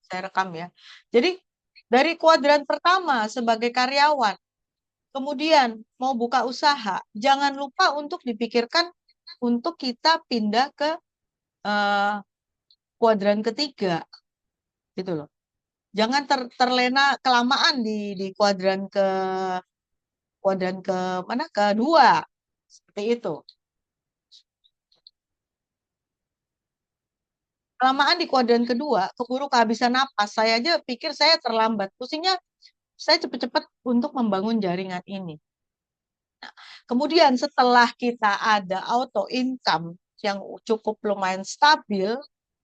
Saya rekam ya. Jadi dari kuadran pertama sebagai karyawan, kemudian mau buka usaha, jangan lupa untuk dipikirkan untuk kita pindah ke eh, kuadran ketiga, gitu loh. Jangan terlena kelamaan di kuadran ke mana kedua, seperti itu. Kelamaan di kuadran kedua, keburu kehabisan napas. Saya aja pikir saya terlambat. Pusingnya saya cepat-cepat untuk membangun jaringan ini. Kemudian setelah kita ada auto income yang cukup lumayan stabil,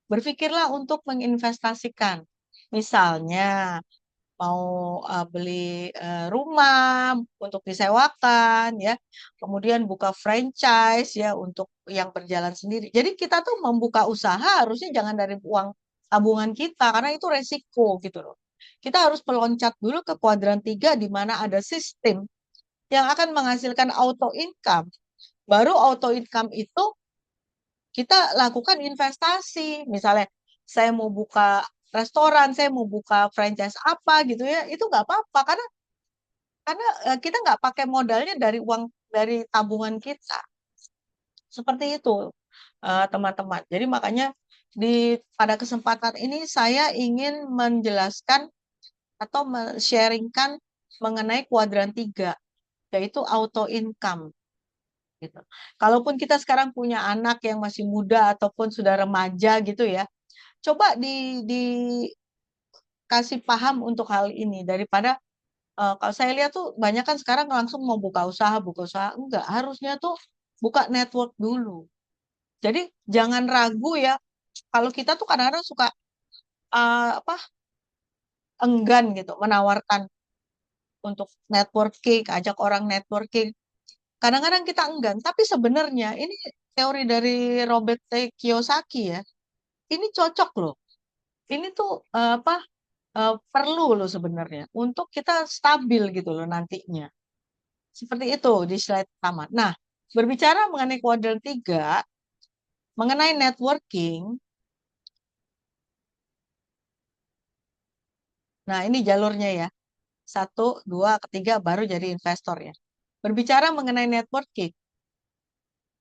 berpikirlah untuk menginvestasikan. Misalnya mau beli rumah untuk disewakan ya, kemudian buka franchise ya untuk yang berjalan sendiri. Jadi kita tuh membuka usaha harusnya jangan dari uang tabungan kita karena itu resiko gitu loh. Kita harus meloncat dulu ke kuadran 3 di mana ada sistem yang akan menghasilkan auto income. Baru auto income itu kita lakukan investasi. Misalnya saya mau buka restoran, saya mau buka franchise apa gitu ya, itu nggak apa-apa karena kita nggak pakai modalnya dari uang dari tabungan kita. Seperti itu, teman-teman. Jadi makanya pada kesempatan ini saya ingin menjelaskan atau sharingkan mengenai kuadran 3, yaitu auto income. Gitu. Kalaupun kita sekarang punya anak yang masih muda ataupun sudah remaja gitu ya, coba dikasih paham untuk hal ini daripada kalau saya lihat tuh banyak kan sekarang langsung mau buka usaha enggak, harusnya tuh buka network dulu. Jadi jangan ragu ya. Kalau kita tuh kadang-kadang suka apa enggan gitu menawarkan untuk networking, ajak orang networking. Kadang-kadang kita enggan, tapi sebenarnya ini teori dari Robert T. Kiyosaki ya. Ini cocok loh. Ini tuh apa perlu loh sebenarnya untuk kita stabil gitu loh nantinya. Seperti itu di slide pertama. Nah, berbicara mengenai kuadran 3, mengenai networking, nah ini jalurnya ya. Satu, dua, ketiga baru jadi investor ya. Berbicara mengenai networking,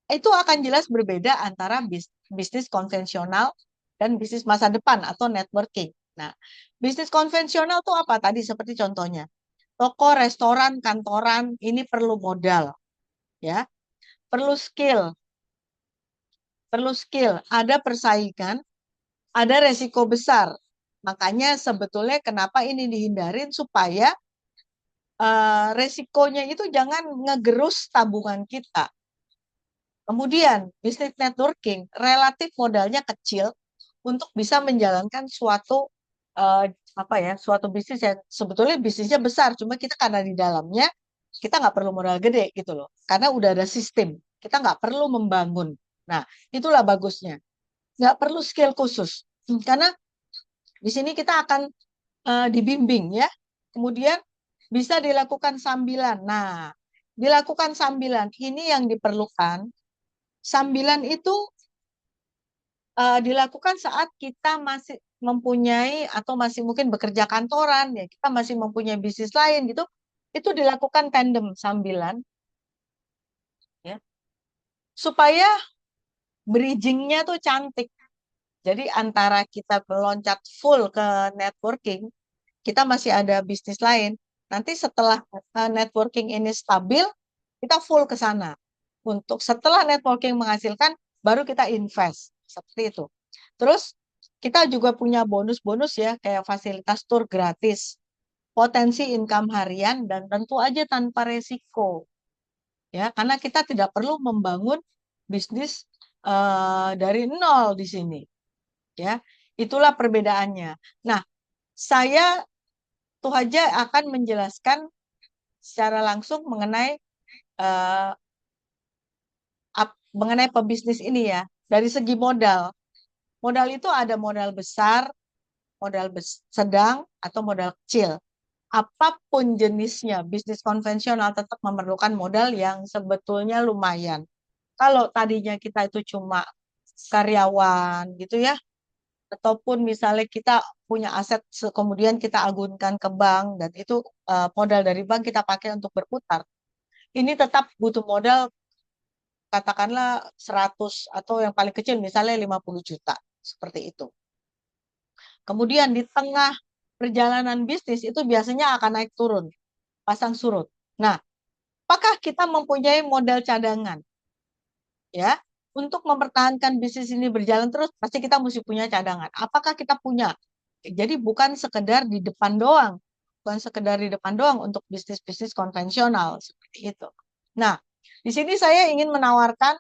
itu akan jelas berbeda antara bisnis konvensional dan bisnis masa depan atau networking. Nah, bisnis konvensional tuh apa tadi seperti contohnya? Toko, restoran, kantoran ini perlu modal ya, perlu skill, ada persaingan, ada resiko besar. Makanya sebetulnya kenapa ini dihindarin supaya resikonya itu jangan ngegerus tabungan kita. Kemudian bisnis networking relatif modalnya kecil untuk bisa menjalankan suatu eh, apa ya, suatu bisnis yang sebetulnya bisnisnya besar, cuma kita karena di dalamnya kita nggak perlu modal gede gitu loh, karena udah ada sistem, kita nggak perlu membangun. Nah, itulah bagusnya, nggak perlu skill khusus. Karena di sini kita akan dibimbing ya. Kemudian bisa dilakukan sambilan. Nah, dilakukan sambilan ini yang diperlukan. Sambilan itu dilakukan saat kita masih mempunyai atau masih mungkin bekerja kantoran ya, kita masih mempunyai bisnis lain gitu. Itu dilakukan tandem sambilan ya, supaya bridgingnya tuh cantik. Jadi antara kita meloncat full ke networking, kita masih ada bisnis lain. Nanti setelah networking ini stabil, kita full ke sana. Untuk setelah networking menghasilkan, baru kita invest. Seperti itu. Terus kita juga punya bonus-bonus ya, kayak fasilitas tur gratis, potensi income harian, dan tentu aja tanpa resiko. Ya, karena kita tidak perlu membangun bisnis dari nol di sini. Ya, itulah perbedaannya. Nah, saya tuh aja akan menjelaskan secara langsung eh, mengenai pebisnis ini ya. Dari segi modal, modal itu ada modal besar, sedang, atau modal kecil. Apapun jenisnya, bisnis konvensional tetap memerlukan modal yang sebetulnya lumayan. Kalau tadinya kita itu cuma karyawan gitu ya, ataupun misalnya kita punya aset kemudian kita agunkan ke bank dan itu modal dari bank kita pakai untuk berputar. Ini tetap butuh modal katakanlah 100 atau yang paling kecil misalnya 50 juta seperti itu. Kemudian di tengah perjalanan bisnis itu biasanya akan naik turun, pasang surut. Nah, apakah kita mempunyai modal cadangan? Ya, untuk mempertahankan bisnis ini berjalan terus, pasti kita mesti punya cadangan. Apakah kita punya? Jadi bukan sekedar di depan doang, bukan sekedar di depan doang untuk bisnis-bisnis konvensional seperti itu. Nah, di sini saya ingin menawarkan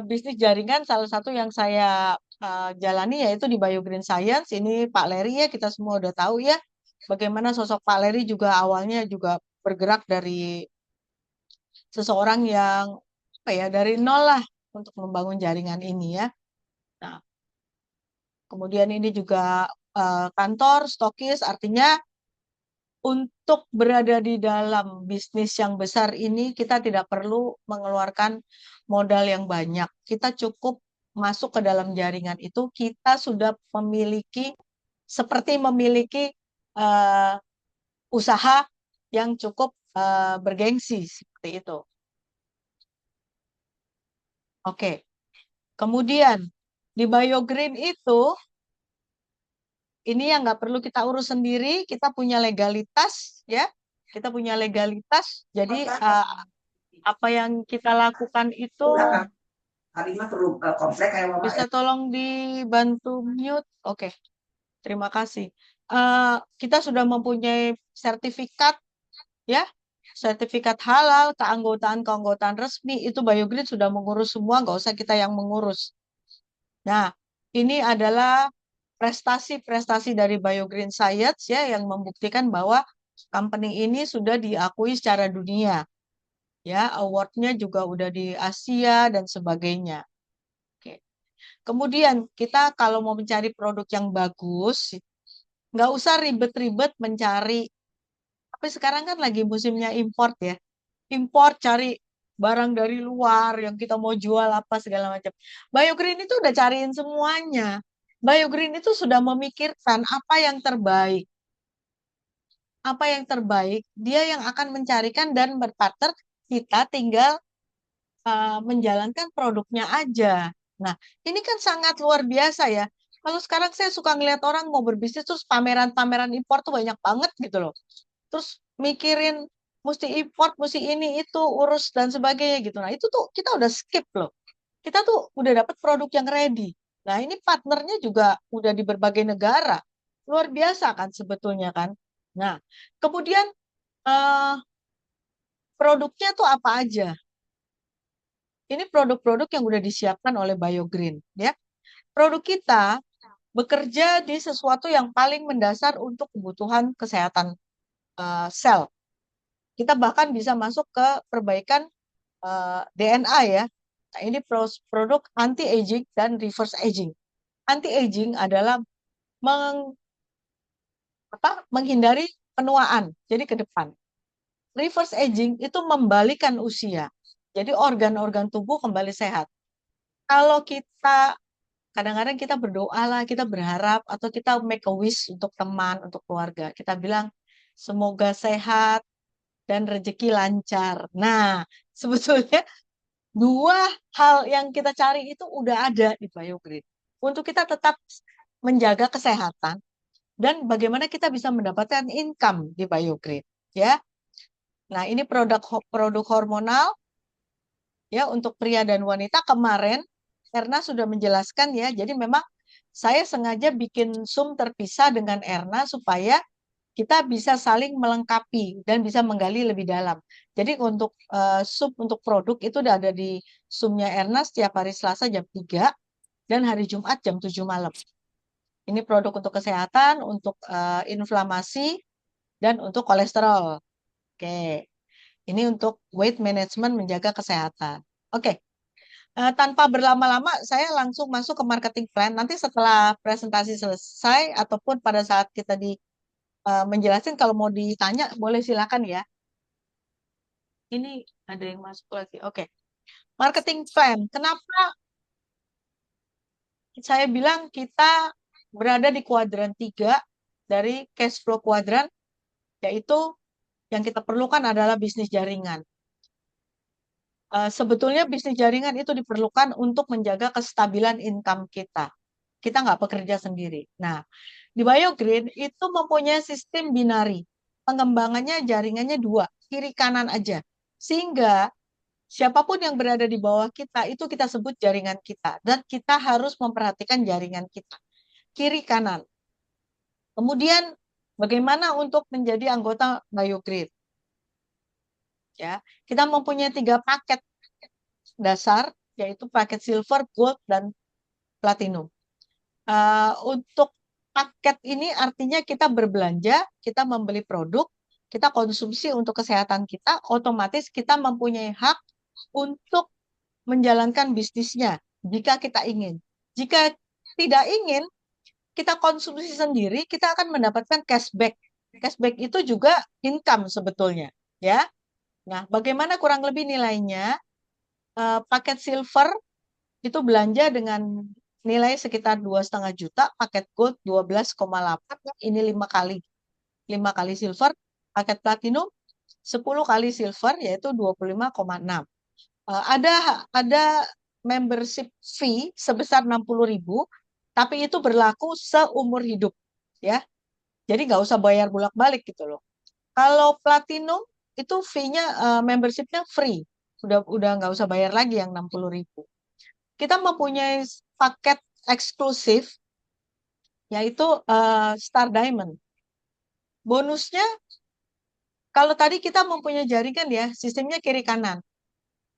bisnis jaringan salah satu yang saya jalani yaitu di Biogreen Science. Ini Pak Leri ya, kita semua udah tahu ya bagaimana sosok Pak Leri juga awalnya juga bergerak dari seseorang yang apa ya dari nol lah untuk membangun jaringan ini ya. Nah, kemudian ini juga kantor stokis artinya untuk berada di dalam bisnis yang besar ini kita tidak perlu mengeluarkan modal yang banyak. Kita cukup masuk ke dalam jaringan itu kita sudah memiliki seperti memiliki uh, usaha yang cukup bergengsi seperti itu. Oke. Kemudian di Biogreen itu ini yang nggak perlu kita urus sendiri, kita punya legalitas ya, kita punya legalitas. Jadi apa yang kita lakukan itu bisa tolong dibantu mute. Oke, terima kasih. Kita sudah mempunyai sertifikat ya, sertifikat halal, keanggotaan resmi itu Biogreen sudah mengurus semua, nggak usah kita yang mengurus. Nah, ini adalah prestasi-prestasi dari Biogreen Science ya yang membuktikan bahwa company ini sudah diakui secara dunia. Ya, awardnya juga udah di Asia dan sebagainya. Oke. Kemudian kita kalau mau mencari produk yang bagus, nggak usah ribet-ribet mencari. Tapi sekarang kan lagi musimnya import ya. Import cari barang dari luar yang kita mau jual apa segala macam. Biogreen itu udah cariin semuanya. Biogreen itu sudah memikirkan apa yang terbaik. Apa yang terbaik, dia yang akan mencarikan dan berpartner, kita tinggal menjalankan produknya aja. Nah, ini kan sangat luar biasa ya. Kalau sekarang saya suka ngeliat orang mau berbisnis terus pameran-pameran impor tuh banyak banget gitu loh. Terus mikirin mesti import, mesti ini itu urus dan sebagainya gitu. Nah, itu tuh kita udah skip loh. Kita tuh udah dapat produk yang ready. Nah, ini partnernya juga udah di berbagai negara. Luar biasa kan sebetulnya kan. Nah, kemudian eh, produknya tuh apa aja? Ini produk-produk yang udah disiapkan oleh Biogreen ya. Produk kita bekerja di sesuatu yang paling mendasar untuk kebutuhan kesehatan sel. Kita bahkan bisa masuk ke perbaikan DNA ya. Nah, ini produk anti-aging dan reverse aging. Anti-aging adalah menghindari penuaan, jadi ke depan. Reverse aging itu membalikan usia. Jadi organ-organ tubuh kembali sehat. Kalau kita kadang-kadang kita berdoa lah, kita berharap atau kita make a wish untuk teman, untuk keluarga. Kita bilang semoga sehat dan rezeki lancar. Nah, sebetulnya dua hal yang kita cari itu udah ada di Biogreen. Untuk kita tetap menjaga kesehatan dan bagaimana kita bisa mendapatkan income di Biogreen, ya. Nah, ini produk hormonal ya untuk pria dan wanita kemarin Erna sudah menjelaskan ya. Jadi memang saya sengaja bikin Zoom terpisah dengan Erna supaya kita bisa saling melengkapi dan bisa menggali lebih dalam. Jadi untuk sub untuk produk itu udah ada di Zoom-nya Erna setiap hari Selasa jam 3 dan hari Jumat jam 7 malam. Ini produk untuk kesehatan, untuk inflamasi, dan untuk kolesterol. Oke, ini untuk weight management menjaga kesehatan. Oke, tanpa berlama-lama saya langsung masuk ke marketing plan. Nanti setelah presentasi selesai ataupun pada saat kita menjelaskan kalau mau ditanya boleh silakan ya. Ini ada yang masuk lagi. Oke. Marketing plan. Kenapa saya bilang kita berada di kuadran 3 dari cash flow kuadran, yaitu yang kita perlukan adalah bisnis jaringan. Sebetulnya bisnis jaringan itu diperlukan untuk menjaga kestabilan income kita. Kita nggak bekerja sendiri. Nah, di Biogreen itu mempunyai sistem binari. Pengembangannya jaringannya dua, kiri kanan aja. Sehingga siapapun yang berada di bawah kita itu kita sebut jaringan kita. Dan kita harus memperhatikan jaringan kita. Kiri kanan. Kemudian bagaimana untuk menjadi anggota Biogreen? Ya, kita mempunyai 3 paket dasar, yaitu paket silver, gold, dan platinum. Untuk paket ini artinya kita berbelanja, kita membeli produk, kita konsumsi untuk kesehatan kita, otomatis kita mempunyai hak untuk menjalankan bisnisnya jika kita ingin. Jika tidak ingin, kita konsumsi sendiri, kita akan mendapatkan cashback. Cashback itu juga income sebetulnya, ya. Nah, bagaimana kurang lebih nilainya? Paket silver itu belanja dengan nilai sekitar 2,5 juta, paket gold 12,8, ini 5 kali silver, paket platinum 10 kali silver yaitu 25,6. Ada membership fee sebesar 60.000, tapi itu berlaku seumur hidup, ya. Jadi nggak usah bayar bolak-balik gitu loh. Kalau platinum itu fee-nya, membership-nya free, udah nggak usah bayar lagi yang 60.000. Kita mempunyai paket eksklusif yaitu Star Diamond. Bonusnya kalau tadi kita mempunyai jaringan ya, sistemnya kiri kanan.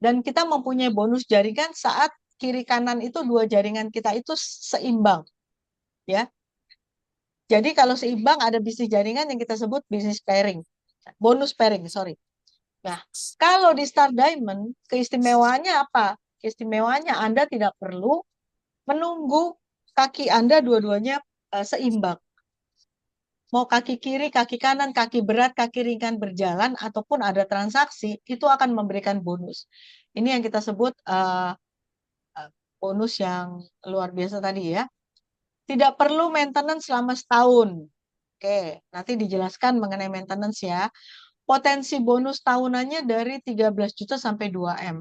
Dan kita mempunyai bonus jaringan saat kiri kanan itu dua jaringan kita itu seimbang, ya. Jadi kalau seimbang ada bisnis jaringan yang kita sebut bisnis pairing. Bonus pairing, sorry. Nah, kalau di Star Diamond keistimewaannya apa? Keistimewaannya Anda tidak perlu menunggu kaki Anda dua-duanya seimbang. Mau kaki kiri, kaki kanan, kaki berat, kaki ringan berjalan, ataupun ada transaksi, itu akan memberikan bonus. Ini yang kita sebut bonus yang luar biasa tadi ya. Tidak perlu maintenance selama setahun. Oke, nanti dijelaskan mengenai maintenance ya. Potensi bonus tahunannya dari 13 juta sampai 2M.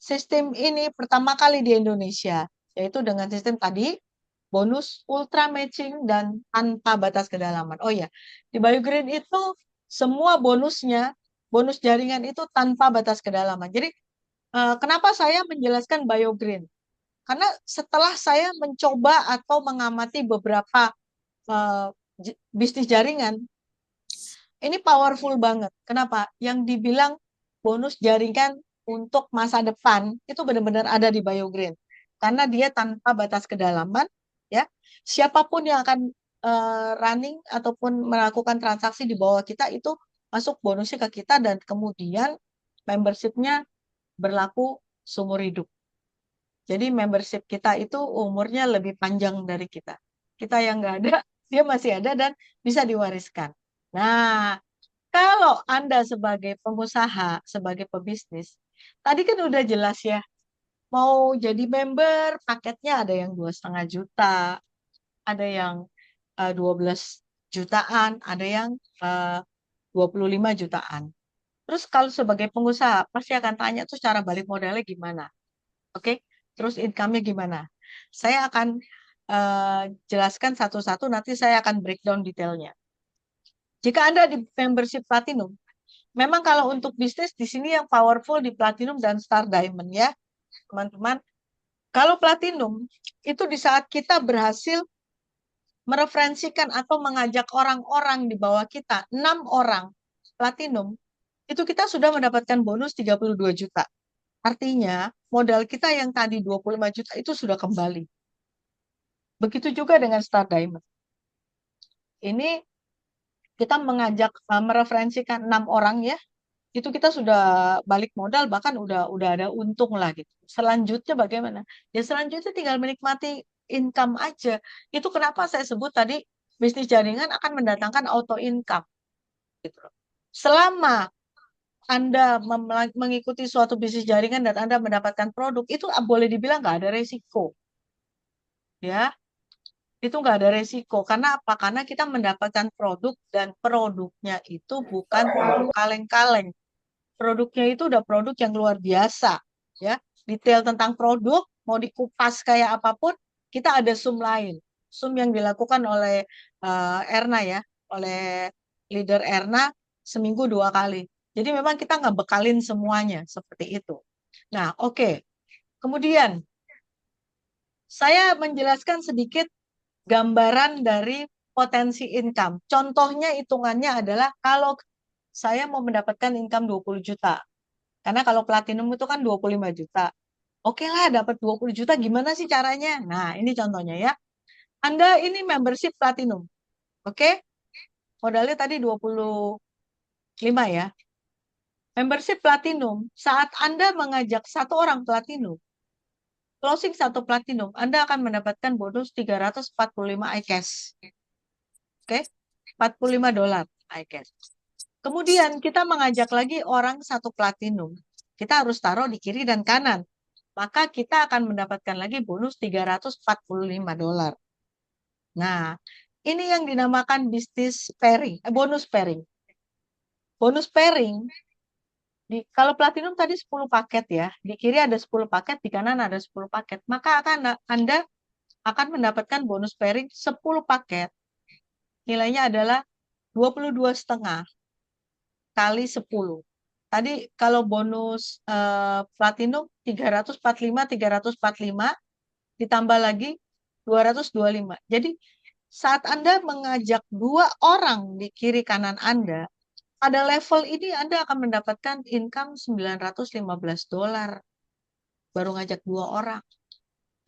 Sistem ini pertama kali di Indonesia, yaitu dengan sistem tadi, bonus ultra matching dan tanpa batas kedalaman. Oh ya, di Biogreen itu semua bonusnya, bonus jaringan itu tanpa batas kedalaman. Jadi kenapa saya menjelaskan Biogreen? Karena setelah saya mencoba atau mengamati beberapa bisnis jaringan, ini powerful banget. Kenapa? Yang dibilang bonus jaringan untuk masa depan itu benar-benar ada di Biogreen. Karena dia tanpa batas kedalaman, ya. Siapapun yang akan running ataupun melakukan transaksi di bawah kita itu masuk bonusnya ke kita dan kemudian membershipnya berlaku seumur hidup. Jadi membership kita itu umurnya lebih panjang dari kita. Kita yang nggak ada, dia masih ada dan bisa diwariskan. Nah, kalau Anda sebagai pengusaha, sebagai pebisnis, tadi kan udah jelas ya, mau jadi member, paketnya ada yang 2,5 juta, ada yang 12 jutaan, ada yang 25 jutaan. Terus kalau sebagai pengusaha, pasti akan tanya tuh cara balik modalnya gimana. Oke, terus income-nya gimana? Saya akan jelaskan satu-satu, nanti saya akan breakdown detailnya. Jika Anda di membership platinum, memang kalau untuk bisnis di sini yang powerful di Platinum dan Star Diamond ya, teman-teman. Kalau Platinum itu di saat kita berhasil mereferensikan atau mengajak orang-orang di bawah kita, 6 orang Platinum, itu kita sudah mendapatkan bonus 32 juta. Artinya modal kita yang tadi 25 juta itu sudah kembali. Begitu juga dengan Star Diamond. Ini kita mengajak mereferensikan 6 orang ya, itu kita sudah balik modal bahkan udah ada untung lah gitu. Selanjutnya bagaimana? Ya selanjutnya tinggal menikmati income aja. Itu kenapa saya sebut tadi bisnis jaringan akan mendatangkan auto income gitu. Selama Anda mengikuti suatu bisnis jaringan dan Anda mendapatkan produk itu boleh dibilang nggak ada resiko. Ya. Itu nggak ada resiko. Karena apa? Karena kita mendapatkan produk dan produknya itu bukan produk kaleng-kaleng. Produknya itu udah produk yang luar biasa. Ya, detail tentang produk, mau dikupas kayak apapun, kita ada Zoom lain. Zoom yang dilakukan oleh Erna ya, oleh leader Erna seminggu 2 kali. Jadi memang kita nggak bekalin semuanya seperti itu. Nah, oke. Kemudian saya menjelaskan sedikit gambaran dari potensi income. Contohnya hitungannya adalah kalau saya mau mendapatkan income 20 juta. Karena kalau platinum itu kan 25 juta. Oke lah, dapat 20 juta gimana sih caranya? Nah, ini contohnya ya. Anda ini membership platinum. Oke? Modalnya tadi 25 ya. Membership platinum, saat Anda mengajak satu orang platinum, closing satu platinum, Anda akan mendapatkan bonus 345 iCash. Oke? $45 iCash. Kemudian kita mengajak lagi orang satu platinum. Kita harus taruh di kiri dan kanan. Maka kita akan mendapatkan lagi bonus $345. Nah, ini yang dinamakan bisnis pairing, bonus pairing. Bonus pairing, kalau platinum tadi 10 paket ya, di kiri ada 10 paket, di kanan ada 10 paket. Maka Anda akan mendapatkan bonus pairing 10 paket. Nilainya adalah 22,5 kali 10. Tadi kalau bonus platinum 345 ditambah lagi 225. Jadi saat Anda mengajak 2 orang di kiri kanan Anda, pada level ini Anda akan mendapatkan income $915 baru ngajak 2 orang.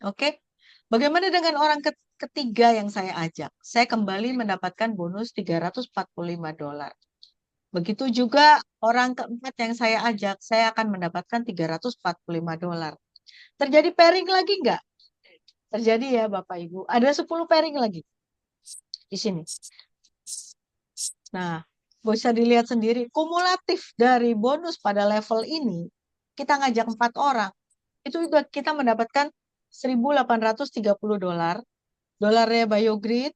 Oke? Bagaimana dengan orang ketiga yang saya ajak? Saya kembali mendapatkan bonus $345. Begitu juga orang keempat yang saya ajak, saya akan mendapatkan $345. Terjadi pairing lagi nggak? Terjadi ya Bapak Ibu. Ada 10 pairing lagi di sini. Nah, bisa dilihat sendiri, kumulatif dari bonus pada level ini, kita ngajak 4 orang, itu juga kita mendapatkan $1.830. Dolarnya BioGrid,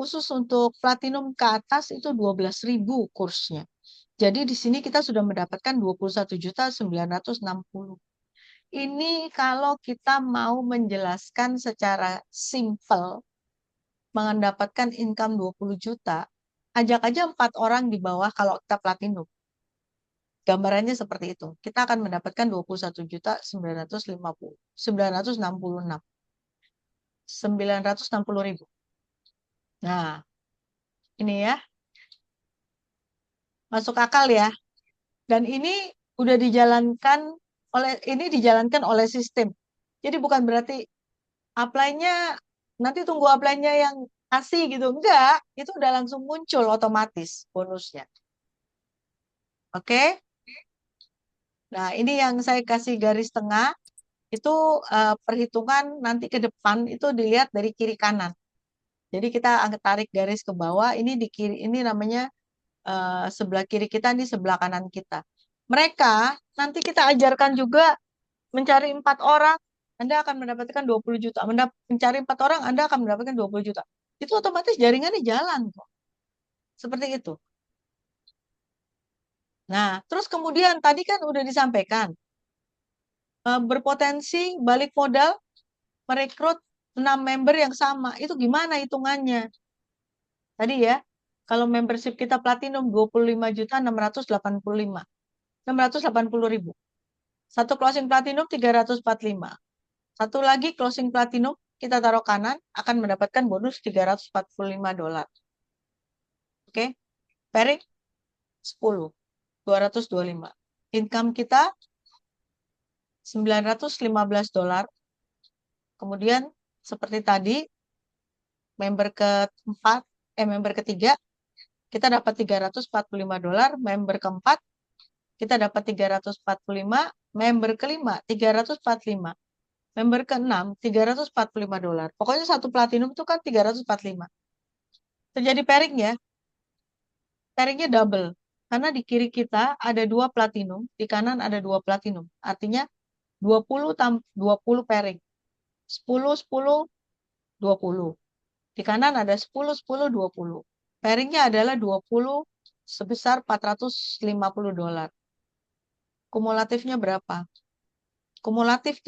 khusus untuk platinum ke atas itu 12.000 kursnya. Jadi di sini kita sudah mendapatkan 21.960. Ini kalau kita mau menjelaskan secara simple, mendapatkan income 20 juta, ajak aja 4 orang di bawah kalau kita platinum. Gambarannya seperti itu. Kita akan mendapatkan 21.960.000. Nah, ini ya, masuk akal ya. Dan ini udah dijalankan oleh sistem. Jadi bukan berarti apply-nya nanti tunggu apply-nya yang kasih gitu. Enggak, itu udah langsung muncul otomatis bonusnya. Oke? Nah, ini yang saya kasih garis tengah itu perhitungan nanti ke depan itu dilihat dari kiri kanan. Jadi kita tarik garis ke bawah, ini di kiri, ini namanya sebelah kiri kita, ini sebelah kanan kita. Mereka nanti kita ajarkan juga mencari 4 orang, Anda akan mendapatkan 20 juta. Mencari 4 orang, Anda akan mendapatkan 20 juta. Itu otomatis jaringannya jalan kok. Seperti itu. Nah, terus kemudian tadi kan udah disampaikan, berpotensi balik modal merekrut 6 member yang sama. Itu gimana hitungannya? Tadi ya, kalau membership kita platinum 25.685. 680.000. Satu closing platinum 345. Satu lagi closing platinum kita taruh kanan akan mendapatkan bonus $345. Oke. Pairing 10. 225. Income kita $915. Kemudian seperti tadi member keempat, member ketiga kita dapat $345, member keempat kita dapat 345, member kelima 345, member keenam $345. Pokoknya satu platinum itu kan 345. Terjadi pairing ya, pairingnya double. Karena di kiri kita ada 2 platinum, di kanan ada 2 platinum. Artinya 20 pairing. 10, 10, 20. Di kanan ada 10, 10, 20. Pairingnya adalah 20 sebesar $450. Kumulatifnya berapa? Kumulatif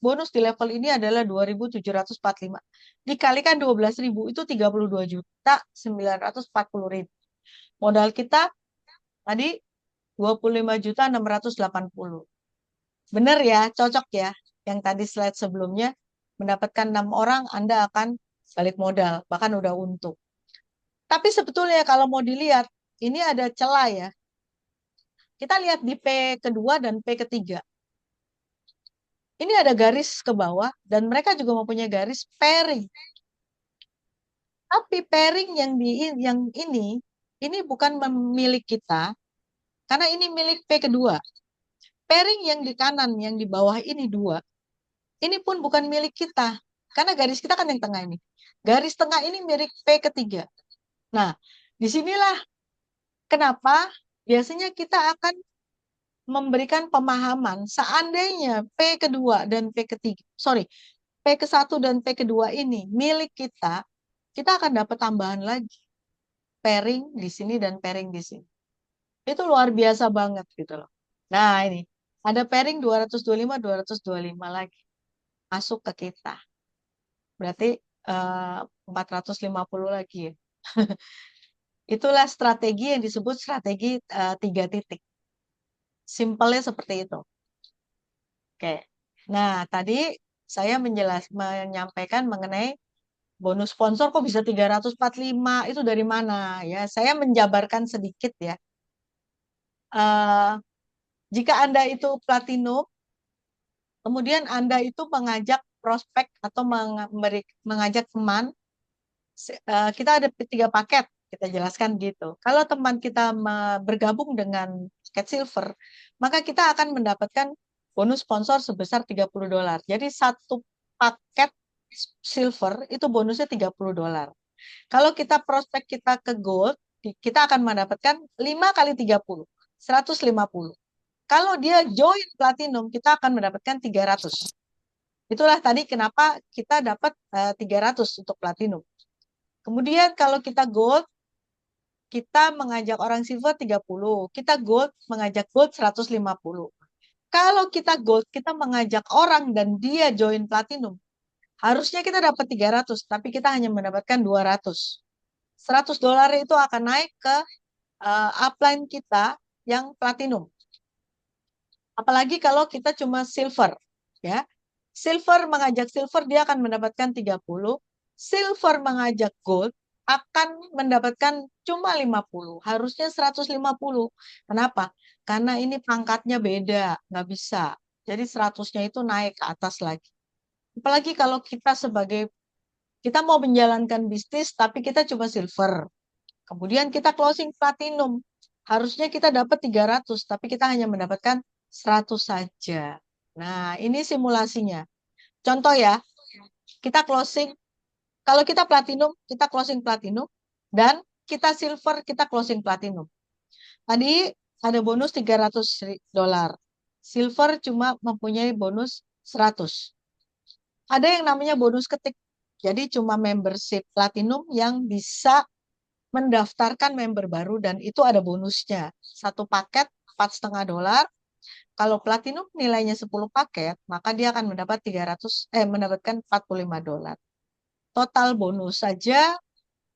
bonus di level ini adalah 2.745. Dikalikan 12.000 itu 32.940.000. Modal kita tadi 25.680. Benar ya, cocok ya. Yang tadi slide sebelumnya, mendapatkan 6 orang Anda akan balik modal, bahkan udah untung. Tapi sebetulnya kalau mau dilihat, ini ada celah ya. Kita lihat di P kedua dan P ketiga. Ini ada garis ke bawah dan mereka juga mempunyai garis pairing. Tapi pairing yang ini bukan milik kita karena ini milik P kedua. Pairing yang di kanan yang di bawah ini dua, ini pun bukan milik kita karena garis kita kan yang tengah ini. Garis tengah ini milik P ketiga. Nah, disinilah kenapa biasanya kita akan memberikan pemahaman seandainya P kedua dan P ketiga, P ke satu dan P kedua ini milik kita akan dapat tambahan lagi. Pairing di sini dan pairing di sini. Itu luar biasa banget gitu loh. Nah ini, ada pairing 225 lagi. Masuk ke kita. Berarti 450 lagi ya. Itulah strategi yang disebut strategi 3 titik. Simpelnya seperti itu. Oke. Nah, tadi saya menyampaikan mengenai bonus sponsor kok bisa 345 itu dari mana ya? Saya menjabarkan sedikit ya. Eh, jika Anda itu platinum, kemudian Anda itu mengajak prospek atau mengajak teman, kita ada 3 paket, kita jelaskan gitu. Kalau teman kita bergabung dengan paket silver, maka kita akan mendapatkan bonus sponsor sebesar $30. Jadi satu paket silver itu bonusnya $30. Kalau kita prospek kita ke gold, kita akan mendapatkan 5 kali 30, 150. Kalau dia join platinum, kita akan mendapatkan 300. Itulah tadi kenapa kita dapat 300 untuk platinum. Kemudian kalau kita gold, kita mengajak orang silver 30. Kita gold, mengajak gold 150. Kalau kita gold, kita mengajak orang dan dia join platinum. Harusnya kita dapat 300, tapi kita hanya mendapatkan 200. $100 itu akan naik ke upline kita yang platinum. Apalagi kalau kita cuma silver, ya. Silver mengajak silver dia akan mendapatkan 30, silver mengajak gold akan mendapatkan cuma 50, harusnya 150. Kenapa? Karena ini pangkatnya beda, nggak bisa. Jadi 100-nya itu naik ke atas lagi. Apalagi kalau kita mau menjalankan bisnis tapi kita cuma silver. Kemudian kita closing platinum. Harusnya kita dapat 300, tapi kita hanya mendapatkan 100 saja. Nah, ini simulasinya. Contoh ya, kita closing, kalau kita platinum, kita closing platinum, dan kita silver, kita closing platinum. Tadi ada bonus $300. Silver cuma mempunyai bonus 100. Ada yang namanya bonus ketik. Jadi cuma membership platinum yang bisa mendaftarkan member baru dan itu ada bonusnya. Satu paket $4,5. Kalau platinum nilainya 10 paket, maka dia akan mendapatkan $45. Total bonus saja,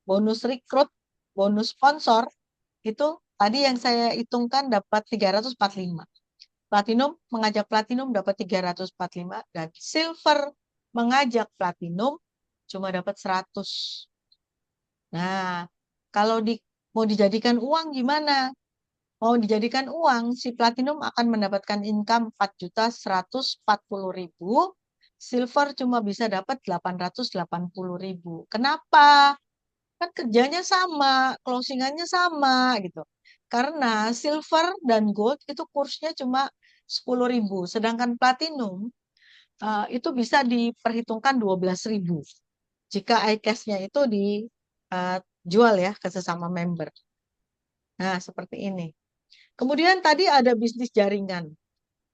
bonus rekrut, bonus sponsor, itu tadi yang saya hitungkan dapat 345. Platinum mengajak platinum dapat 345 dan silver mengajak platinum cuma dapat 100. Nah, kalau mau dijadikan uang gimana? Mau dijadikan uang, si platinum akan mendapatkan income 4.140.000, silver cuma bisa dapat 880.000. Kenapa? Kan kerjanya sama, closingannya sama gitu. Karena silver dan gold itu kursnya cuma 10.000, sedangkan platinum itu bisa diperhitungkan 12.000 jika iCash-nya itu dijual ya ke sesama member. Nah, seperti ini. Kemudian tadi ada bisnis jaringan.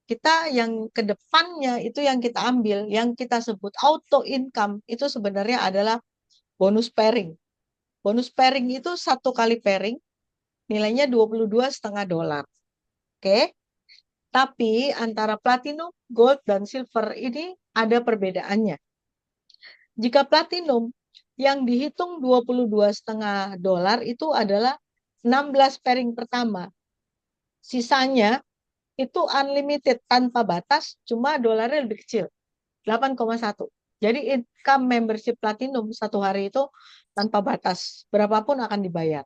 Kita yang ke depannya itu yang kita ambil, yang kita sebut auto income, itu sebenarnya adalah bonus pairing. Bonus pairing itu satu kali pairing, nilainya $22,5. Oke. Tapi antara platinum, gold, dan silver ini ada perbedaannya. Jika platinum yang dihitung $22,5 itu adalah 16 pairing pertama. Sisanya itu unlimited tanpa batas, cuma dolarnya lebih kecil, 8,1. Jadi income membership platinum satu hari itu tanpa batas, berapapun akan dibayar.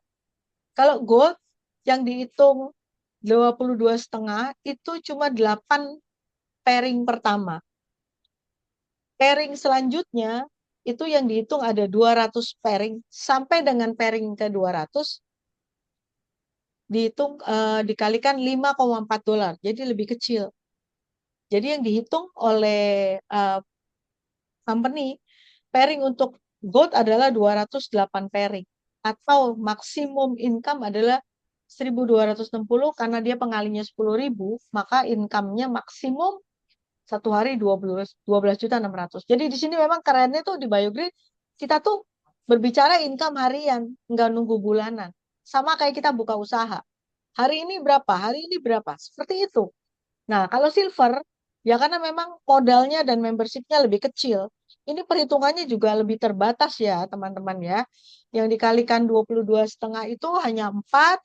Kalau gold yang dihitung 22,5 itu cuma 8 pairing pertama. Pairing selanjutnya itu yang dihitung ada 200 pairing sampai dengan pairing ke 200 dihitung dikalikan $5,4. Jadi lebih kecil. Jadi yang dihitung oleh company pairing untuk gold adalah 208 pairing atau maksimum income adalah 1.260 karena dia pengalinya 10.000, maka income-nya maksimum satu hari 12.600. Jadi di sini memang kerennya tuh di BioGrid kita tuh berbicara income harian, nggak nunggu bulanan. Sama kayak kita buka usaha. Hari ini berapa? Hari ini berapa? Seperti itu. Nah, kalau silver, ya karena memang modalnya dan membershipnya lebih kecil. Ini perhitungannya juga lebih terbatas ya, teman-teman ya. Yang dikalikan 22,5 itu hanya 4,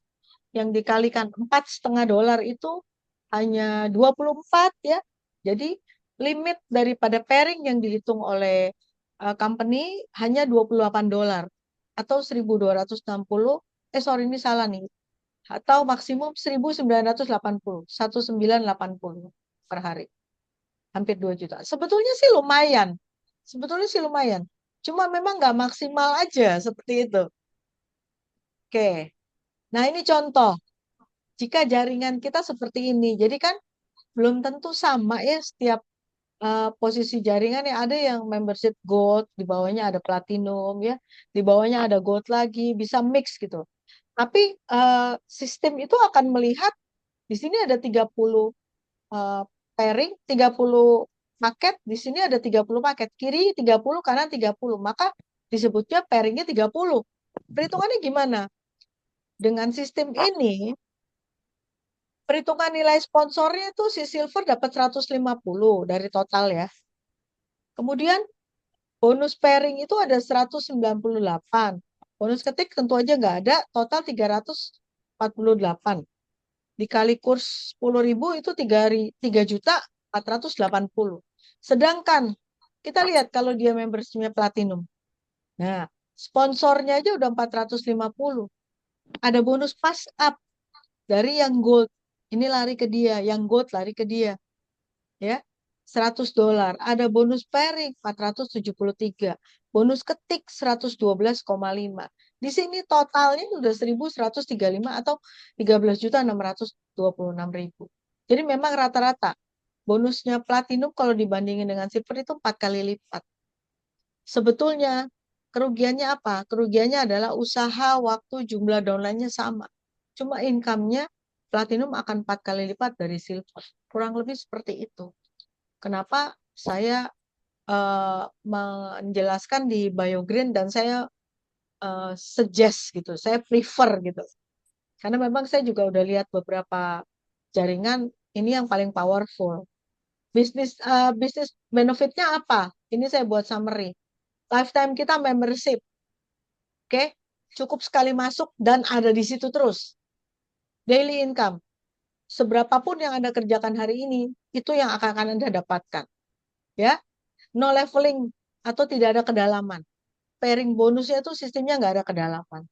yang dikalikan $4,5 itu hanya 24 ya. Jadi limit daripada pairing yang dihitung oleh company hanya $28 atau 1.260. Sorry ini salah nih, atau maksimum 1.980, 1.980 per hari, hampir 2 juta. Sebetulnya sih lumayan, sebetulnya sih lumayan. Cuma memang nggak maksimal aja seperti itu. Oke, nah ini contoh. Jika jaringan kita seperti ini, jadi kan belum tentu sama ya setiap posisi jaringan ya. Ada yang membership gold, di bawahnya ada platinum ya, di bawahnya ada gold lagi, bisa mix gitu. Tapi sistem itu akan melihat di sini ada 30 eh, pairing, 30 paket, di sini ada 30 paket, kiri 30, kanan 30, maka disebutnya pairingnya 30. Perhitungannya gimana? Dengan sistem ini, perhitungan nilai sponsornya itu si silver dapat 150 dari total ya. Kemudian bonus pairing itu ada 198. Bonus ketik tentu aja nggak ada, total 348. Dikali kurs 10.000 itu 3.480. Sedangkan kita lihat kalau dia membershipnya platinum. Nah, sponsornya aja udah 450. Ada bonus pass up dari yang gold. Ini lari ke dia, yang gold lari ke dia. Ya, $100. Ada bonus pairing 473. Bonus ketik 112,5. Di sini totalnya udah 1.135 atau 13.626.000. Jadi memang rata-rata bonusnya platinum kalau dibandingin dengan silver itu 4 kali lipat. Sebetulnya kerugiannya apa? Kerugiannya adalah usaha, waktu, jumlah downline-nya sama. Cuma income-nya platinum akan 4 kali lipat dari silver. Kurang lebih seperti itu. Kenapa saya menjelaskan di BioGreen dan saya suggest gitu, saya prefer gitu. Karena memang saya juga udah lihat beberapa jaringan ini yang paling powerful. Bisnis benefitnya apa? Ini saya buat summary. Lifetime kita membership, oke? Cukup sekali masuk dan ada di situ terus. Daily income, seberapapun yang Anda kerjakan hari ini, itu yang akan Anda dapatkan. Ya, no leveling atau tidak ada kedalaman. Pairing bonusnya itu sistemnya nggak ada kedalaman.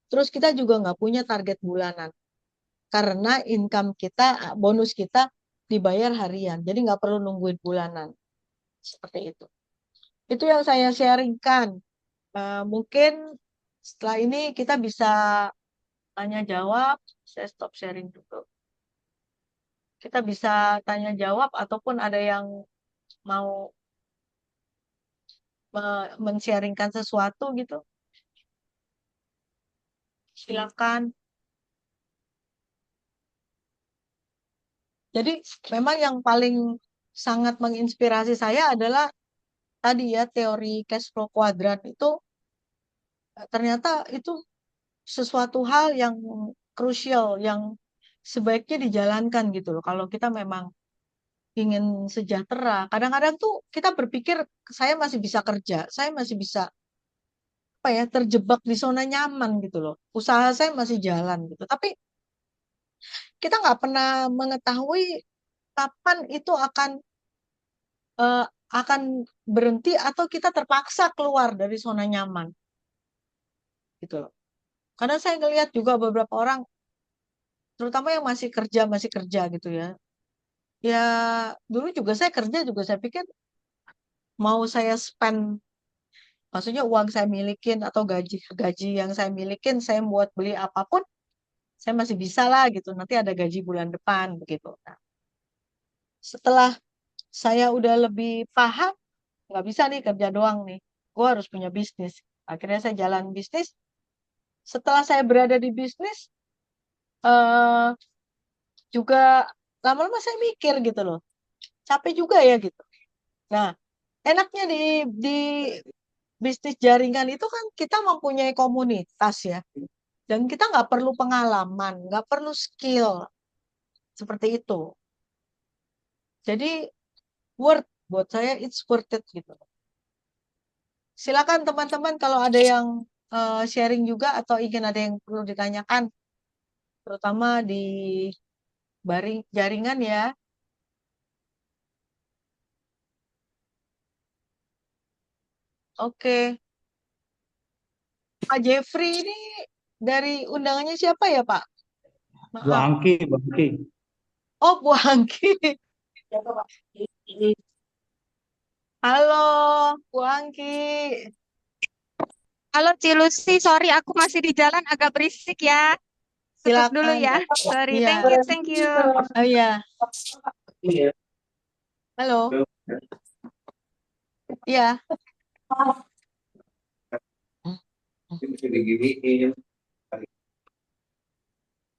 Terus kita juga nggak punya target bulanan. Karena income kita, bonus kita dibayar harian. Jadi nggak perlu nungguin bulanan. Seperti itu. Itu yang saya sharingkan. Mungkin setelah ini kita bisa tanya jawab. Saya stop sharing dulu. Kita bisa tanya jawab ataupun ada yang mau men-sharingkan sesuatu gitu. Silakan. Jadi memang yang paling sangat menginspirasi saya adalah tadi ya teori cash flow kuadran itu ternyata itu sesuatu hal yang krusial yang sebaiknya dijalankan gitu loh. Kalau kita memang ingin sejahtera, kadang-kadang tuh kita berpikir saya masih bisa kerja, saya masih bisa apa ya terjebak di zona nyaman gitu loh. Usaha saya masih jalan gitu. Tapi kita nggak pernah mengetahui kapan itu eh, akan berhenti atau kita terpaksa keluar dari zona nyaman gitu loh. Karena saya ngelihat juga beberapa orang, terutama yang masih kerja gitu ya. Ya dulu juga saya kerja juga saya pikir mau saya spend, maksudnya uang saya milikin atau gaji gaji yang saya milikin saya buat beli apapun, saya masih bisa lah gitu. Nanti ada gaji bulan depan begitu. Nah, setelah saya udah lebih paham, nggak bisa nih kerja doang nih. Gue harus punya bisnis. Akhirnya saya jalan bisnis. Setelah saya berada di bisnis, eh juga lama-lama saya mikir gitu loh, capek juga ya gitu. Nah, enaknya di bisnis jaringan itu kan kita mempunyai komunitas ya, dan kita nggak perlu pengalaman, nggak perlu skill seperti itu. Jadi worth buat saya it's worth it gitu. Silakan teman-teman kalau ada yang sharing juga atau ingin ada yang perlu ditanyakan, terutama di jaringan ya. Oke, Pak Jeffrey ini dari undangannya siapa ya Pak? Bu Maaf. Angki, Bu Angki. Oh, Bu Angki. Halo, Bu Angki. Halo Cilusi, sorry aku masih di jalan agak berisik ya. Tutup dulu Silakan. ya. Sorry, Iya. thank you, thank you. Oh iya. Halo. Iya.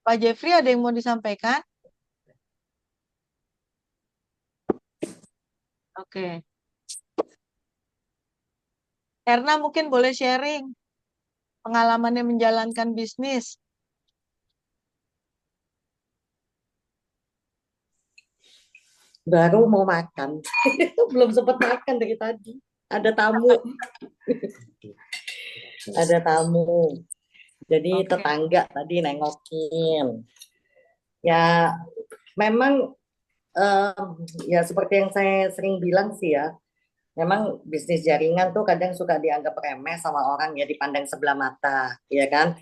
Pak Jeffrey ada yang mau disampaikan? Oke. Erna mungkin boleh sharing pengalamannya menjalankan bisnis. Baru mau makan. Belum sempat makan dari tadi. Ada tamu. Ada tamu. Jadi Oke. tetangga tadi nengokin. Ya memang ya seperti yang saya sering bilang sih ya. Memang bisnis jaringan tuh kadang suka dianggap remeh sama orang ya, dipandang sebelah mata, ya kan?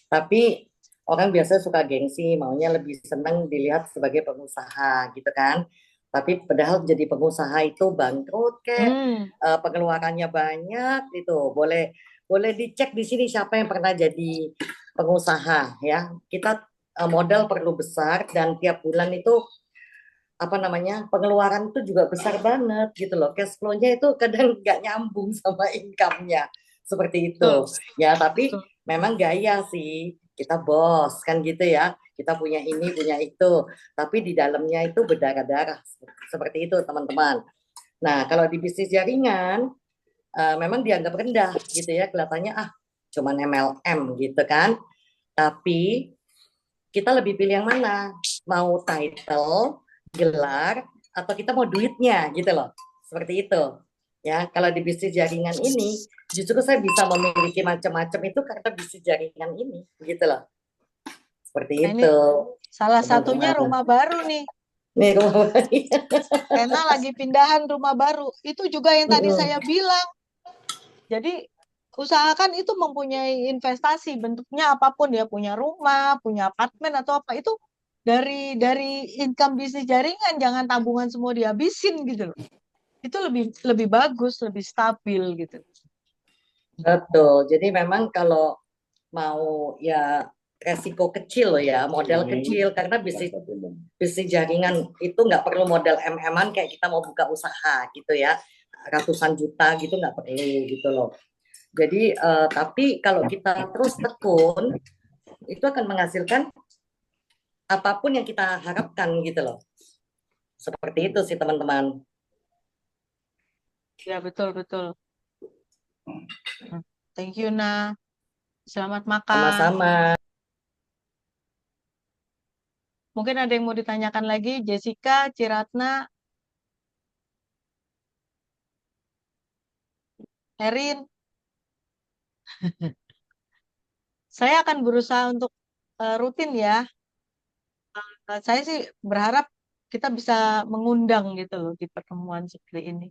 Tapi orang biasanya suka gengsi, maunya lebih senang dilihat sebagai pengusaha gitu kan. Tapi padahal jadi pengusaha itu bangkrut kayak Hmm. pengeluarannya banyak gitu. Boleh boleh dicek di sini siapa yang pernah jadi pengusaha ya. Kita modal perlu besar dan tiap bulan itu apa namanya pengeluaran itu juga besar banget gitu loh, cash flow-nya itu kadang nggak nyambung sama income-nya seperti itu Betul. ya. Tapi Betul. memang gaya sih, kita bos kan gitu ya, kita punya ini punya itu, tapi di dalamnya itu berdarah-darah seperti itu teman-teman. Nah kalau di bisnis jaringan memang dianggap rendah gitu ya, kelihatannya cuman MLM gitu kan. Tapi kita lebih pilih yang mana, mau title, gelar, atau kita mau duitnya gitu loh, seperti itu ya. Kalau di bisnis jaringan ini justru saya bisa memiliki macam-macam itu karena bisnis jaringan ini gitu loh, seperti Nah, ini itu salah satunya teman-teman. rumah baru nih. Nih rumah Ena lagi pindahan rumah baru. Itu juga yang tadi saya bilang. Jadi usahakan itu mempunyai investasi bentuknya apapun ya, punya rumah, punya apartemen atau apa itu dari income bisnis jaringan, jangan tabungan semua dihabisin gitu loh. Itu lebih lebih bagus, lebih stabil gitu. betul. Jadi memang kalau mau ya resiko kecil loh ya, modal kecil, karena bisnis bisnis jaringan itu nggak perlu modal MM-an kayak kita mau buka usaha gitu ya, ratusan juta gitu nggak perlu gitu loh. Jadi tapi kalau kita terus tekun itu akan menghasilkan apapun yang kita harapkan gitu loh. Seperti itu sih teman-teman. Ya betul betul. Thank you, Nah. Selamat makan. Sama-sama. Mungkin ada yang mau ditanyakan lagi, Jessica, Ciratna, Erin. Saya akan berusaha untuk rutin ya. Saya sih berharap kita bisa mengundang gitu loh di pertemuan seperti ini.